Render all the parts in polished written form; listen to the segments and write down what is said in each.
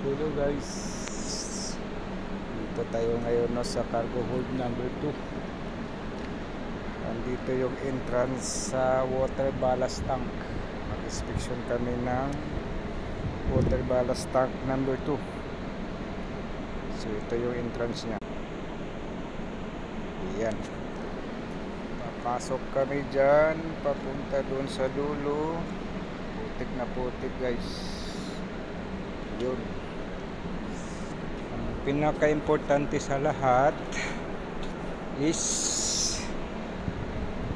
Hello guys, dito tayo ngayon sa cargo hold number 2. Andito yung entrance sa water ballast tank. Mag-inspection kami ng water ballast tank number 2. So ito yung entrance nya. Ayan, papasok kami dyan papunta doon sa dulo. Putik na putik guys. Yun, pinaka-importante sa lahat is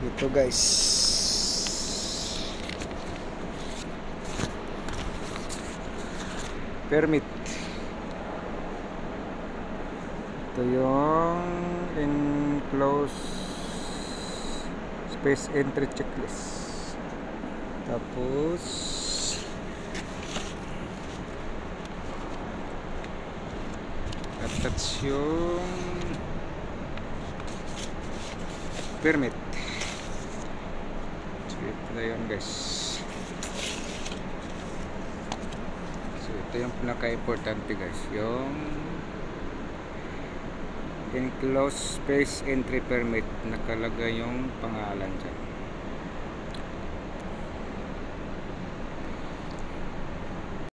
ito guys, permit. Ito yung enclosed space entry checklist. Tapos attach yung permit. So ito na yun guys. So ito yung pinaka-importante guys, yung enclosed space entry permit. Nakalagay yung pangalan dyan.